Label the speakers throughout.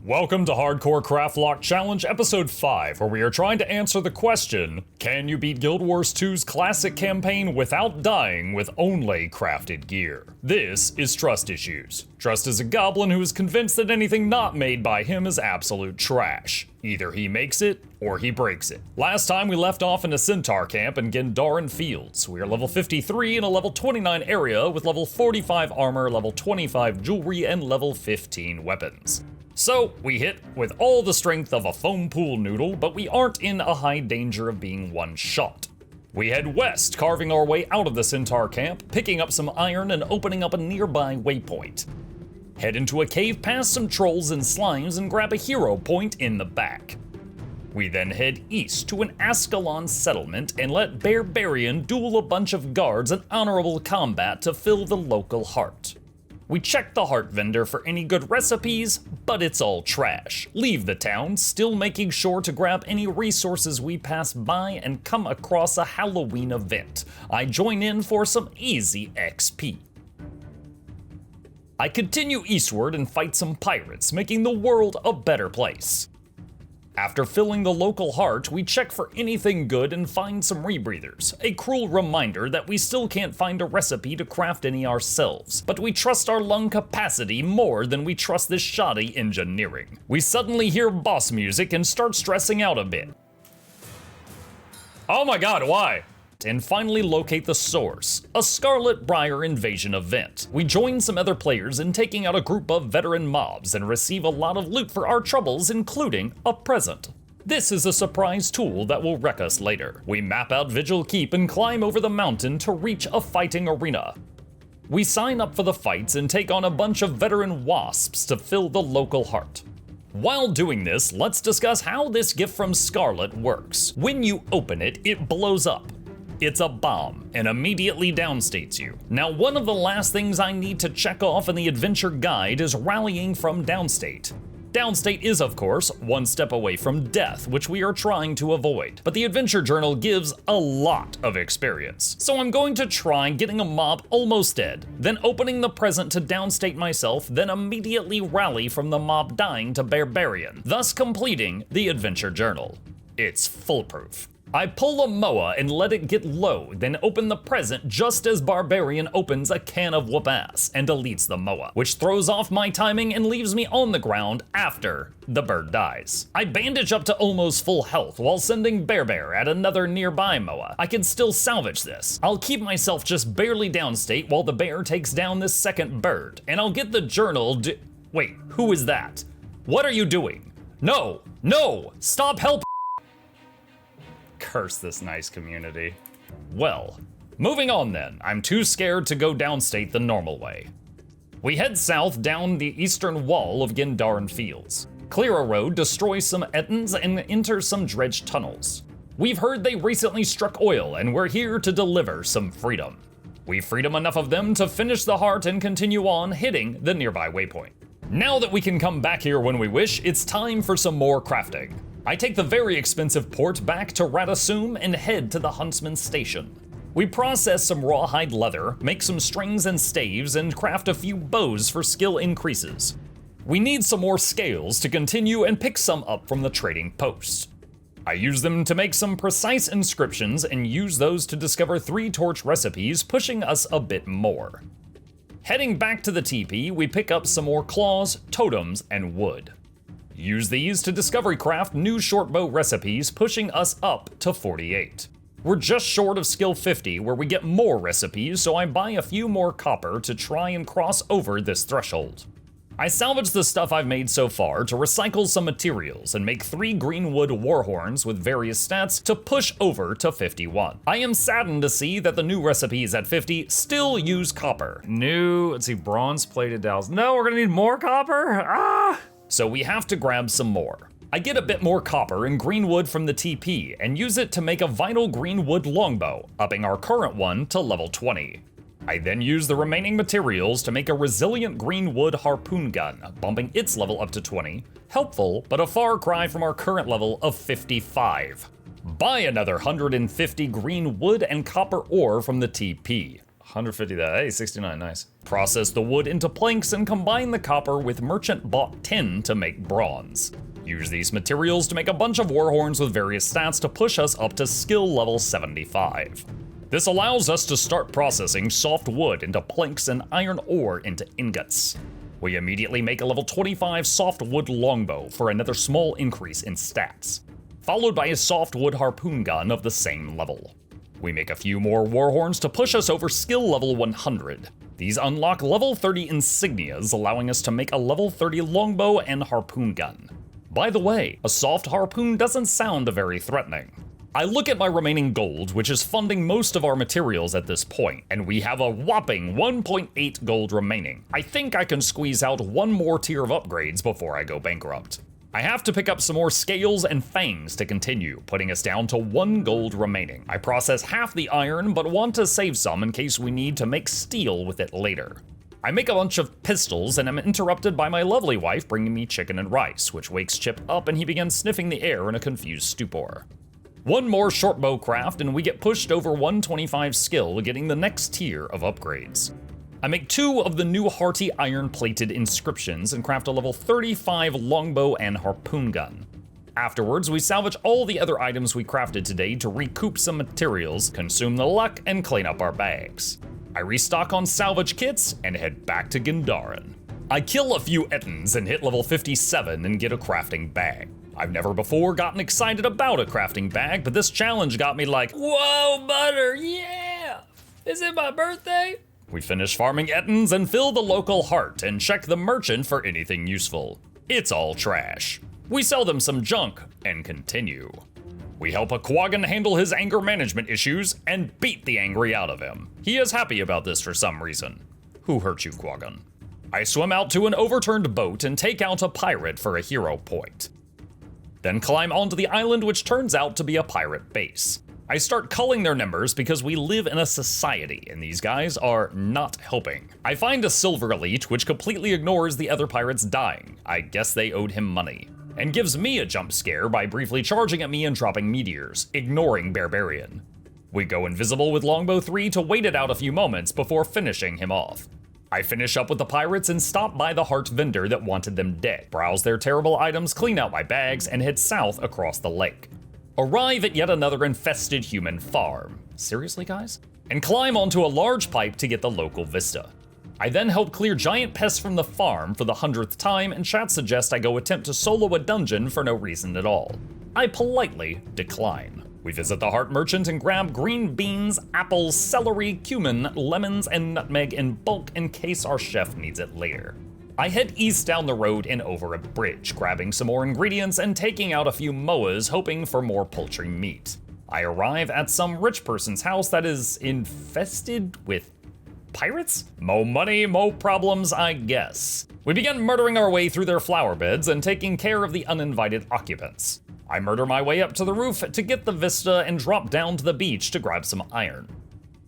Speaker 1: Welcome to Hardcore Craftlocked Challenge Episode 5, where we are trying to answer the question, can you beat Guild Wars 2's classic campaign without dying with only crafted gear? This is Trust Issues. Trust is a goblin who is convinced that anything not made by him is absolute trash. Either he makes it, or he breaks it. Last time we left off in a centaur camp in Gondaran Fields. We are level 53 in a level 29 area with level 45 armor, level 25 jewelry, and level 15 weapons. So, we hit with all the strength of a foam pool noodle, but we aren't in a high danger of being one-shot. We head west, carving our way out of the centaur camp, picking up some iron and opening up a nearby waypoint. Head into a cave past some trolls and slimes and grab a hero point in the back. We then head east to an Ascalon settlement and let Barbarian duel a bunch of guards in honorable combat to fill the local heart. We check the heart vendor for any good recipes, but it's all trash. Leave the town, still making sure to grab any resources we pass by and come across a Halloween event. I join in for some easy XP. I continue eastward and fight some pirates, making the world a better place. After filling the local heart, we check for anything good and find some rebreathers. A cruel reminder that we still can't find a recipe to craft any ourselves, but we trust our lung capacity more than we trust this shoddy engineering. We suddenly hear boss music and start stressing out a bit. Oh my god, why? And finally locate the source, a Scarlet brier invasion event. We join some other players in taking out a group of veteran mobs and receive a lot of loot for our troubles, including a present. This is a surprise tool that will wreck us later. We map out Vigil Keep and climb over the mountain to reach a fighting arena. We sign up for the fights and take on a bunch of veteran wasps to fill the local heart. While doing this, let's discuss how this gift from Scarlet works. When you open it, it blows up. It's a bomb, and immediately downstates you. Now, one of the last things I need to check off in the adventure guide is rallying from downstate. Downstate is, of course, one step away from death, which we are trying to avoid. But the adventure journal gives a lot of experience. So I'm going to try getting a mob almost dead, then opening the present to downstate myself, then immediately rally from the mob dying to Barbarian, thus completing the adventure journal. It's foolproof. I pull a Moa and let it get low, then open the present just as Barbarian opens a can of whoop-ass and deletes the Moa, which throws off my timing and leaves me on the ground after the bird dies. I bandage up to almost full health while sending Bear at another nearby Moa. I can still salvage this. I'll keep myself just barely downstate while the bear takes down this second bird, and I'll get the journal Wait, who is that? What are you doing? No, stop helping! Curse this nice community. Well, moving on then. I'm too scared to go downstate the normal way. We head south down the eastern wall of Gondaran Fields. Clear a road, destroy some Ettins, and enter some Dredge tunnels. We've heard they recently struck oil, and we're here to deliver some freedom. We've freedom enough of them to finish the heart and continue on, hitting the nearby waypoint. Now that we can come back here when we wish, it's time for some more crafting. I take the very expensive port back to Radasum and head to the Huntsman's Station. We process some rawhide leather, make some strings and staves, and craft a few bows for skill increases. We need some more scales to continue and pick some up from the trading post. I use them to make some precise inscriptions and use those to discover 3 torch recipes, pushing us a bit more. Heading back to the TP, we pick up some more claws, totems, and wood. Use these to discovery craft new shortbow recipes, pushing us up to 48. We're just short of skill 50 where we get more recipes, so I buy a few more copper to try and cross over this threshold. I salvage the stuff I've made so far to recycle some materials and make 3 greenwood warhorns with various stats to push over to 51. I am saddened to see that the new recipes at 50 still use copper. Let's see, bronze plated dowels. No, we're gonna need more copper? So we have to grab some more. I get a bit more copper and greenwood from the TP and use it to make a vital greenwood longbow, upping our current one to level 20. I then use the remaining materials to make a resilient greenwood harpoon gun, bumping its level up to 20. Helpful, but a far cry from our current level of 55. Buy another 150 green wood and copper ore from the TP. 150 that. Hey, 69, nice. Process the wood into planks and combine the copper with merchant-bought tin to make bronze. Use these materials to make a bunch of warhorns with various stats to push us up to skill level 75. This allows us to start processing soft wood into planks and iron ore into ingots. We immediately make a level 25 softwood longbow for another small increase in stats, followed by a softwood harpoon gun of the same level. We make a few more warhorns to push us over skill level 100. These unlock level 30 insignias, allowing us to make a level 30 longbow and harpoon gun. By the way, a soft harpoon doesn't sound very threatening. I look at my remaining gold, which is funding most of our materials at this point, and we have a whopping 1.8 gold remaining. I think I can squeeze out one more tier of upgrades before I go bankrupt. I have to pick up some more scales and fangs to continue, putting us down to 1 gold remaining. I process half the iron, but want to save some in case we need to make steel with it later. I make a bunch of pistols and am interrupted by my lovely wife bringing me chicken and rice, which wakes Chip up and he begins sniffing the air in a confused stupor. One more shortbow craft and we get pushed over 125 skill, getting the next tier of upgrades. I make 2 of the new hearty iron-plated inscriptions and craft a level 35 longbow and harpoon gun. Afterwards, we salvage all the other items we crafted today to recoup some materials, consume the luck, and clean up our bags. I restock on salvage kits and head back to Gondaran. I kill a few Ettins and hit level 57 and get a crafting bag. I've never before gotten excited about a crafting bag, but this challenge got me like, whoa, butter, yeah! Is it my birthday? We finish farming Ettins and fill the local heart and check the merchant for anything useful. It's all trash. We sell them some junk and continue. We help a Quaggan handle his anger management issues and beat the angry out of him. He is happy about this for some reason. Who hurt you, Quaggan? I swim out to an overturned boat and take out a pirate for a hero point. Then climb onto the island, which turns out to be a pirate base. I start culling their numbers because we live in a society and these guys are not helping. I find a silver elite which completely ignores the other pirates dying. I guess they owed him money. And gives me a jump scare by briefly charging at me and dropping meteors, ignoring Barbarian. We go invisible with Longbow 3 to wait it out a few moments before finishing him off. I finish up with the pirates and stop by the heart vendor that wanted them dead, browse their terrible items, clean out my bags, and head south across the lake. Arrive at yet another infested human farm. Seriously, guys? And climb onto a large pipe to get the local vista. I then help clear giant pests from the farm for the 100th time, and chat suggests I go attempt to solo a dungeon for no reason at all. I politely decline. We visit the heart merchant and grab green beans, apples, celery, cumin, lemons, and nutmeg in bulk in case our chef needs it later. I head east down the road and over a bridge, grabbing some more ingredients and taking out a few moas, hoping for more poultry meat. I arrive at some rich person's house that is infested with pirates? Mo money, mo problems, I guess. We begin murdering our way through their flower beds and taking care of the uninvited occupants. I murder my way up to the roof to get the vista and drop down to the beach to grab some iron.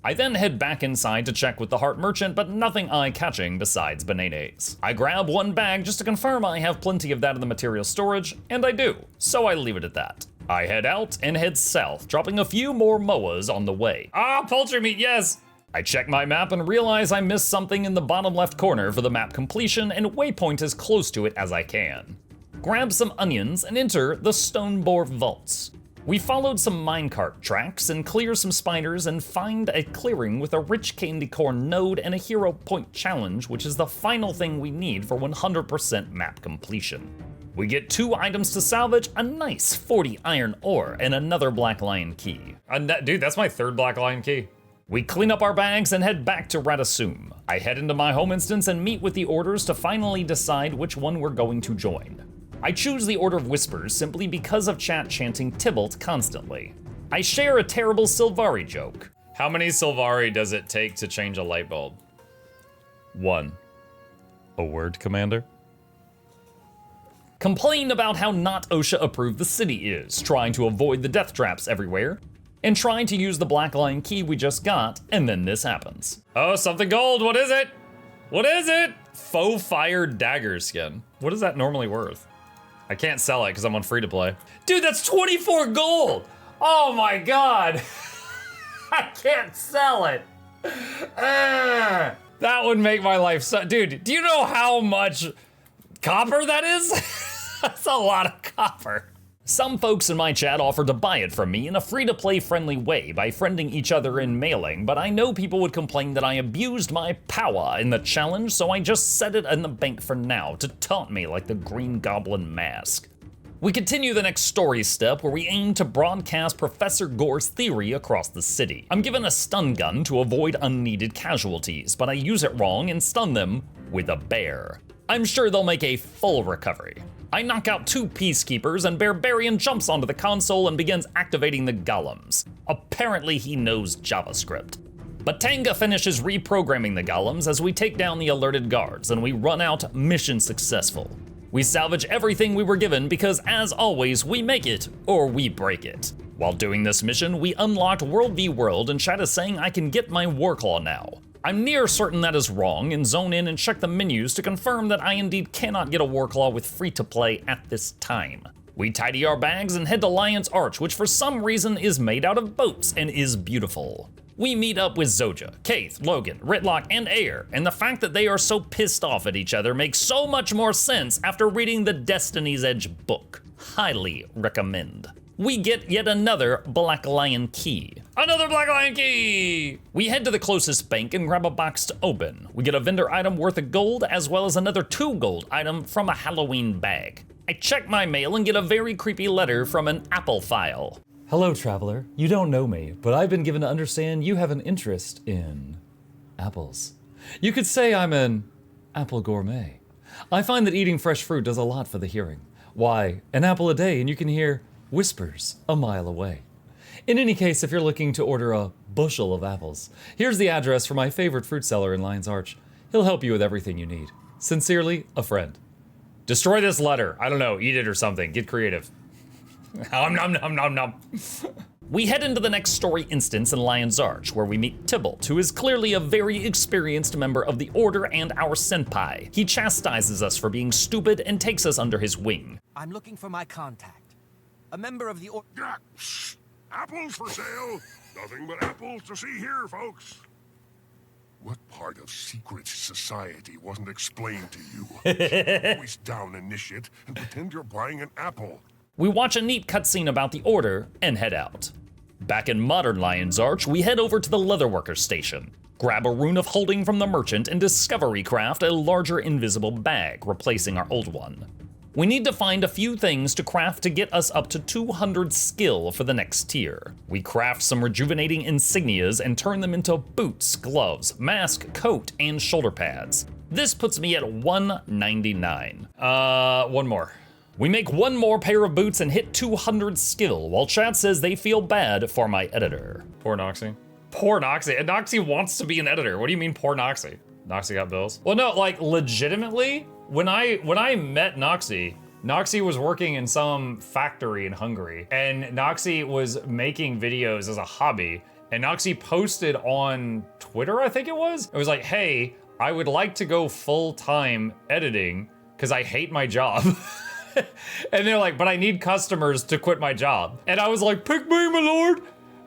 Speaker 1: I then head back inside to check with the heart merchant, but nothing eye-catching besides bananas. I grab one bag just to confirm I have plenty of that in the material storage, and I do, so I leave it at that. I head out and head south, dropping a few more moas on the way. Ah, poultry meat, yes! I check my map and realize I missed something in the bottom left corner for the map completion and waypoint as close to it as I can. Grab some onions and enter the Stonebore Vaults. We followed some minecart tracks and clear some spiders and find a clearing with a rich candy corn node and a hero point challenge, which is the final thing we need for 100% map completion. We get 2 items to salvage, a nice 40 iron ore, and another Black Lion key. Dude, that's my 3rd Black Lion key. We clean up our bags and head back to Radasum. I head into my home instance and meet with the orders to finally decide which one we're going to join. I choose the Order of Whispers simply because of chat chanting Tybalt constantly. I share a terrible Sylvari joke. How many Sylvari does it take to change a light bulb? 1. A word, Commander? Complain about how not OSHA approved the city is, trying to avoid the death traps everywhere, and trying to use the Black Lion key we just got, and then this happens. Oh, something gold, what is it? What is it? Faux fire dagger skin. What is that normally worth? I can't sell it because I'm on free to play. Dude, that's 24 gold! Oh my god! I can't sell it! That would make my life so, dude, do you know how much copper that is? That's a lot of copper. Some folks in my chat offered to buy it from me in a free-to-play friendly way by friending each other in mailing, but I know people would complain that I abused my power in the challenge, so I just set it in the bank for now to taunt me like the Green Goblin mask. We continue the next story step where we aim to broadcast Professor Gore's theory across the city. I'm given a stun gun to avoid unneeded casualties, but I use it wrong and stun them with a bear. I'm sure they'll make a full recovery. I knock out 2 peacekeepers and Barbarian jumps onto the console and begins activating the golems. Apparently he knows JavaScript. Batanga finishes reprogramming the golems as we take down the alerted guards and we run out mission successful. We salvage everything we were given because, as always, we make it or we break it. While doing this mission, we unlocked World v World and chat is saying I can get my Warclaw now. I'm near certain that is wrong and zone in and check the menus to confirm that I indeed cannot get a Warclaw with free-to-play at this time. We tidy our bags and head to Lion's Arch, which for some reason is made out of boats and is beautiful. We meet up with Zoja, Kaith, Logan, Ritlock, and Air, and the fact that they are so pissed off at each other makes so much more sense after reading the Destiny's Edge book. Highly recommend. We get yet another Black Lion key. Another Black Lion key! We head to the closest bank and grab a box to open. We get a vendor item worth of gold as well as another 2 gold item from a Halloween bag. I check my mail and get a very creepy letter from an Apple file.
Speaker 2: Hello, traveler. You don't know me, but I've been given to understand you have an interest in apples. You could say I'm an apple gourmet. I find that eating fresh fruit does a lot for the hearing. Why, an apple a day and you can hear whispers a mile away. In any case, if you're looking to order a bushel of apples, here's the address for my favorite fruit seller in Lion's Arch. He'll help you with everything you need. Sincerely, a friend.
Speaker 1: Destroy this letter. I don't know, eat it or something. Get creative. Nom nom nom nom nom. We head into the next story instance in Lion's Arch, where we meet Tybalt, who is clearly a very experienced member of the Order and our senpai. He chastises us for being stupid and takes us under his wing.
Speaker 3: I'm looking for my contact. A member of the Order.
Speaker 4: Apples for sale. Nothing but apples to see here, folks. What part of secret society wasn't explained to you? Always down initiate and pretend you're buying an apple.
Speaker 1: We watch a neat cutscene about the Order and head out. Back in modern Lion's Arch, we head over to the Leatherworker station, grab a rune of holding from the merchant, and discovery craft a larger invisible bag, replacing our old one. We need to find a few things to craft to get us up to 200 skill for the next tier. We craft some rejuvenating insignias and turn them into boots, gloves, mask, coat, and shoulder pads. This puts me at 199. One more. We make one more pair of boots and hit 200 skill, while chat says they feel bad for my editor. Poor Noxxi. Poor Noxxi. And Noxxi wants to be an editor. What do you mean poor Noxxi? Noxxi got bills? Well, no, like legitimately, when I met Noxxi, Noxxi was working in some factory in Hungary, and Noxxi was making videos as a hobby, and Noxxi posted on Twitter, I think it was like, hey, I would like to go full-time editing because I hate my job. And they're like, but I need customers to quit my job. And I was like, pick me, my lord.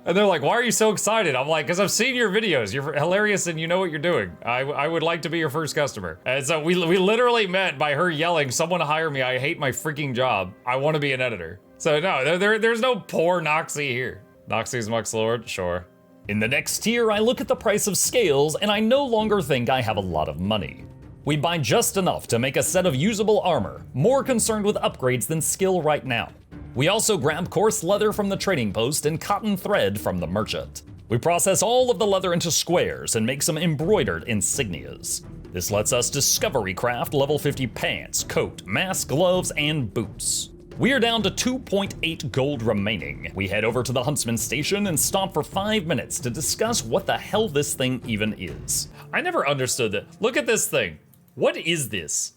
Speaker 1: And they're like, why are you so excited? I'm like, because I've seen your videos. You're hilarious and you know what you're doing. I would like to be your first customer. And so we literally met by her yelling, someone hire me. I hate my freaking job. I want to be an editor. So no, there's no poor Noxxi here. Noxxi's Mux Lord, sure. In the next tier, I look at the price of scales and I no longer think I have a lot of money. We buy just enough to make a set of usable armor, more concerned with upgrades than skill right now. We also grab coarse leather from the trading post and cotton thread from the merchant. We process all of the leather into squares and make some embroidered insignias. This lets us discovery craft level 50 pants, coat, mask, gloves, and boots. We're down to 2.8 gold remaining. We head over to the Huntsman station and stop for 5 minutes to discuss what the hell this thing even is. I never understood that. Look at this thing. What is this?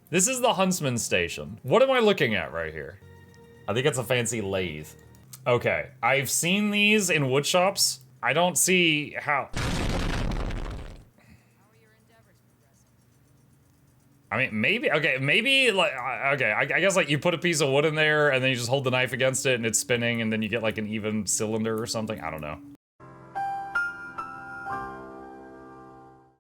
Speaker 1: This is the Huntsman station. What am I looking at right here? I think it's a fancy lathe. Okay, I've seen these in wood shops. I don't see how. I mean, maybe, okay, maybe like, okay, I guess like you put a piece of wood in there and then you just hold the knife against it and it's spinning and then you get like an even cylinder or something. I don't know.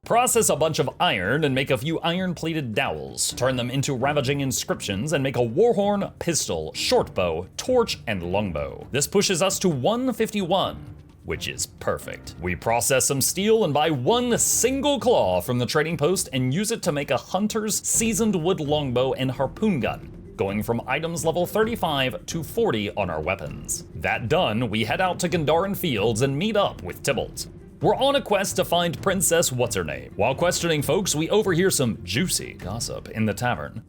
Speaker 1: Process a bunch of iron and make a few iron-plated dowels. Turn them into ravaging inscriptions and make a warhorn, pistol, shortbow, torch, and longbow. This pushes us to 151, which is perfect. We process some steel and buy one single claw from the trading post and use it to make a hunter's seasoned wood longbow and harpoon gun, going from items level 35 to 40 on our weapons. That done, we head out to Gondaran Fields and meet up with Tybalt. We're on a quest to find Princess What's-Her-Name. While questioning folks, we overhear some juicy gossip in the tavern.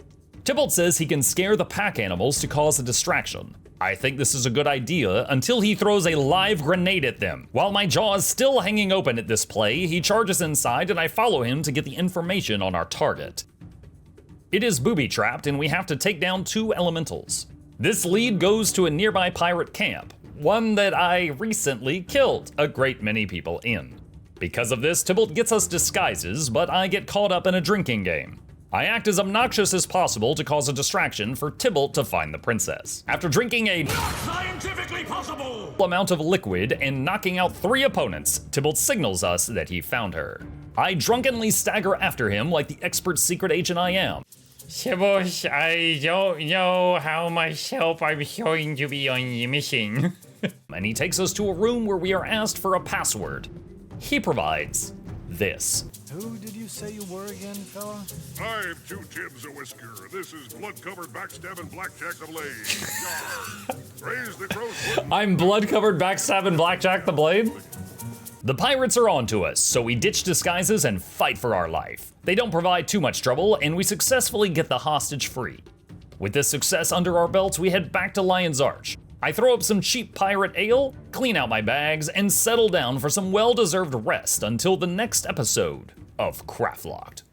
Speaker 1: Tybalt says he can scare the pack animals to cause a distraction. I think this is a good idea until he throws a live grenade at them. While my jaw is still hanging open at this play, he charges inside and I follow him to get the information on our target. It is booby-trapped and we have to take down 2 elementals. This lead goes to a nearby pirate camp, one that I recently killed a great many people in. Because of this, Tybalt gets us disguises, but I get caught up in a drinking game. I act as obnoxious as possible to cause a distraction for Tybalt to find the princess. After drinking a
Speaker 4: Scientifically possible!
Speaker 1: amount of liquid and knocking out 3 opponents, Tybalt signals us that he found her. I drunkenly stagger after him like the expert secret agent I am.
Speaker 5: Boss, I don't know how much help I'm going to be on missing.
Speaker 1: And he takes us to a room where we are asked for a password. He provides this.
Speaker 3: Who did you say you were again, fella?
Speaker 4: I'm 2 Tibbs a Whisker. This is blood-covered backstabbing Blackjack the Blade. Yar. Raise the gross wooden...
Speaker 1: I'm blood-covered backstabbing Blackjack the Blade? The pirates are onto us, so we ditch disguises and fight for our life. They don't provide too much trouble, and we successfully get the hostage free. With this success under our belts, we head back to Lion's Arch. I throw up some cheap pirate ale, clean out my bags, and settle down for some well-deserved rest until the next episode of Craftlocked.